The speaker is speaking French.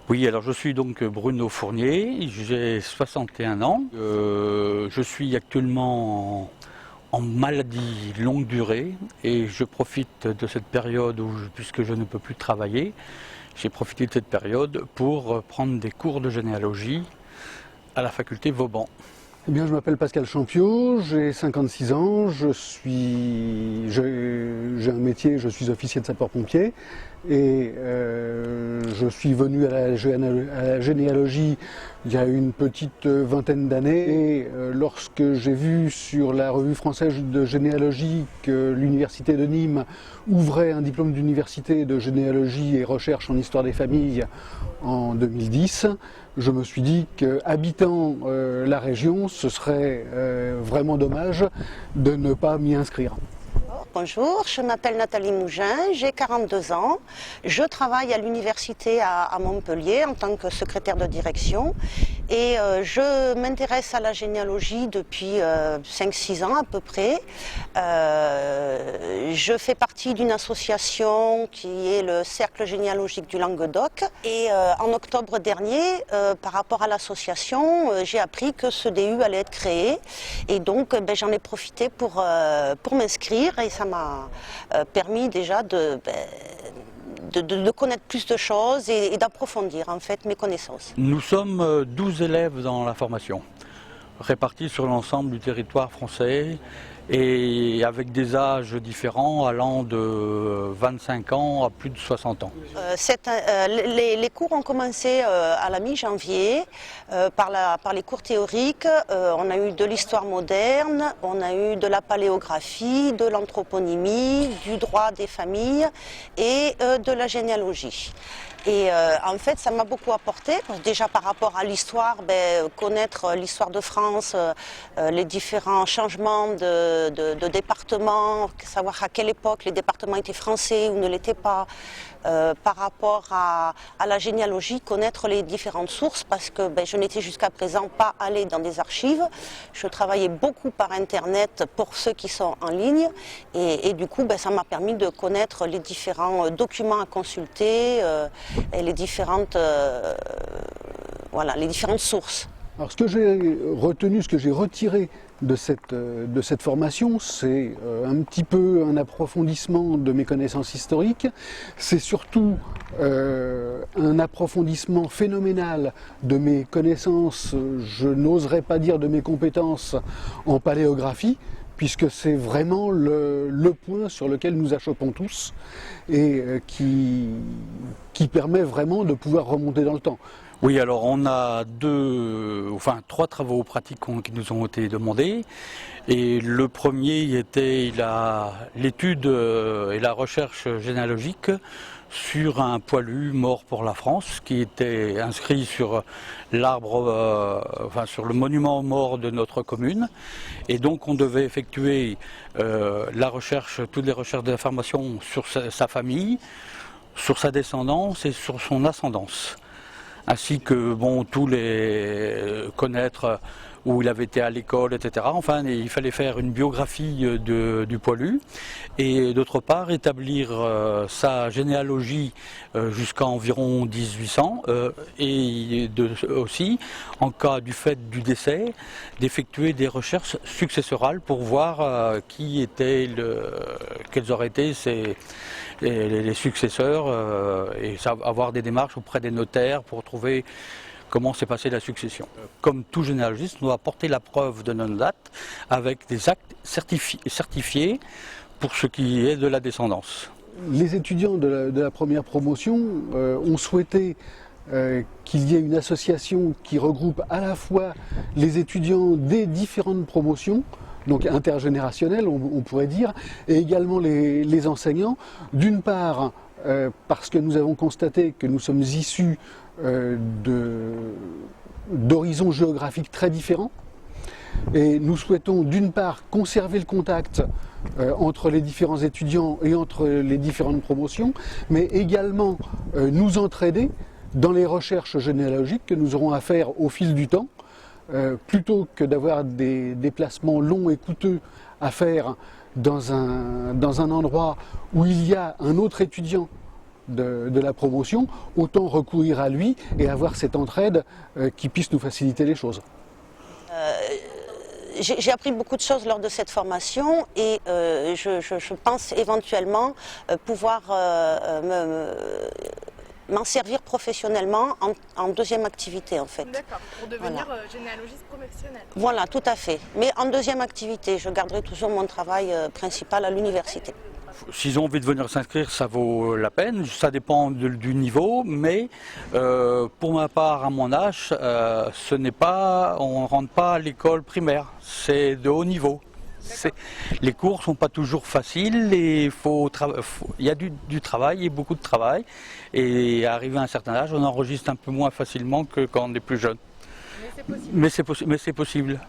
Oui, alors je suis donc Bruno Fournier, j'ai 61 ans. Je suis actuellement en maladie longue durée et je profite de cette période puisque je ne peux plus travailler, j'ai profité de cette période pour prendre des cours de généalogie à la faculté Vauban. Eh bien, je m'appelle Pascal Champiot, j'ai 56 ans, j'ai un métier, je suis officier de sapeur-pompier et je suis venu à la généalogie il y a une petite vingtaine d'années et lorsque j'ai vu sur la revue française de généalogie que l'université de Nîmes ouvrait un diplôme d'université de généalogie et recherche en histoire des familles en 2010, je me suis dit qu'habitant la région, ce serait vraiment dommage de ne pas m'y inscrire. Bonjour, je m'appelle Nathalie Mougin, j'ai 42 ans. Je travaille à l'université à Montpellier en tant que secrétaire de direction et je m'intéresse à la généalogie depuis 5-6 ans à peu près. Je fais partie d'une association qui est le Cercle généalogique du Languedoc et en octobre dernier, par rapport à l'association, j'ai appris que ce DU allait être créé et donc j'en ai profité pour m'inscrire et ça m'a permis déjà de connaître plus de choses et d'approfondir en fait mes connaissances. Nous sommes 12 élèves dans la formation, répartis sur l'ensemble du territoire français et avec des âges différents allant de 25 ans à plus de 60 ans. Les cours ont commencé à la mi-janvier par les cours théoriques. On a eu de l'histoire moderne, on a eu de la paléographie, de l'anthroponymie, du droit des familles et de la généalogie. Et en fait, ça m'a beaucoup apporté, déjà par rapport à l'histoire, connaître l'histoire de France, les différents changements de départements, savoir à quelle époque les départements étaient français ou ne l'étaient pas, par rapport à la généalogie, connaître les différentes sources, parce que je n'étais jusqu'à présent pas allée dans des archives, je travaillais beaucoup par internet pour ceux qui sont en ligne, et du coup ça m'a permis de connaître les différents documents à consulter, et les différentes sources. Alors ce que j'ai retenu, ce que j'ai retiré de cette formation, c'est un petit peu un approfondissement de mes connaissances historiques, c'est surtout un approfondissement phénoménal de mes connaissances, je n'oserais pas dire de mes compétences en paléographie, puisque c'est vraiment le point sur lequel nous achoppons tous et qui permet vraiment de pouvoir remonter dans le temps. Oui, alors on a trois travaux pratiques qui nous ont été demandés. Et le premier était l'étude et la recherche généalogique sur un poilu mort pour la France qui était inscrit sur sur le monument aux morts de notre commune. Et donc on devait effectuer toutes les recherches d'informations sur sa famille, sur sa descendance et sur son ascendance. Ainsi que connaître où il avait été à l'école, etc. Enfin, il fallait faire une biographie du poilu et d'autre part établir sa généalogie jusqu'à environ 1800 et aussi, en cas du fait du décès, d'effectuer des recherches successorales pour voir quels auraient été les successeurs et avoir des démarches auprès des notaires pour trouver comment s'est passée la succession. Comme tout généalogiste, nous doit apporter la preuve de notre date avec des actes certifiés pour ce qui est de la descendance. Les étudiants de la première promotion ont souhaité qu'il y ait une association qui regroupe à la fois les étudiants des différentes promotions, donc intergénérationnelles on pourrait dire, et également les enseignants, d'une part parce que nous avons constaté que nous sommes issus d'horizons géographiques très différents, et nous souhaitons d'une part conserver le contact entre les différents étudiants et entre les différentes promotions, mais également nous entraider dans les recherches généalogiques que nous aurons à faire au fil du temps, plutôt que d'avoir des déplacements longs et coûteux à faire dans un endroit où il y a un autre étudiant de la promotion, autant recourir à lui et avoir cette entraide qui puisse nous faciliter les choses. J'ai appris beaucoup de choses lors de cette formation et je pense éventuellement pouvoir m'en servir professionnellement en deuxième activité en fait. D'accord, pour devenir généalogiste professionnel. Voilà, tout à fait. Mais en deuxième activité, je garderai toujours mon travail principal à l'université. S'ils ont envie de venir s'inscrire, ça vaut la peine, ça dépend du niveau, mais pour ma part, à mon âge, on ne rentre pas à l'école primaire, c'est de haut niveau. Les cours ne sont pas toujours faciles et il y a du travail et beaucoup de travail. Et arrivé à un certain âge, on enregistre un peu moins facilement que quand on est plus jeune. Mais c'est possible. Mais c'est possible.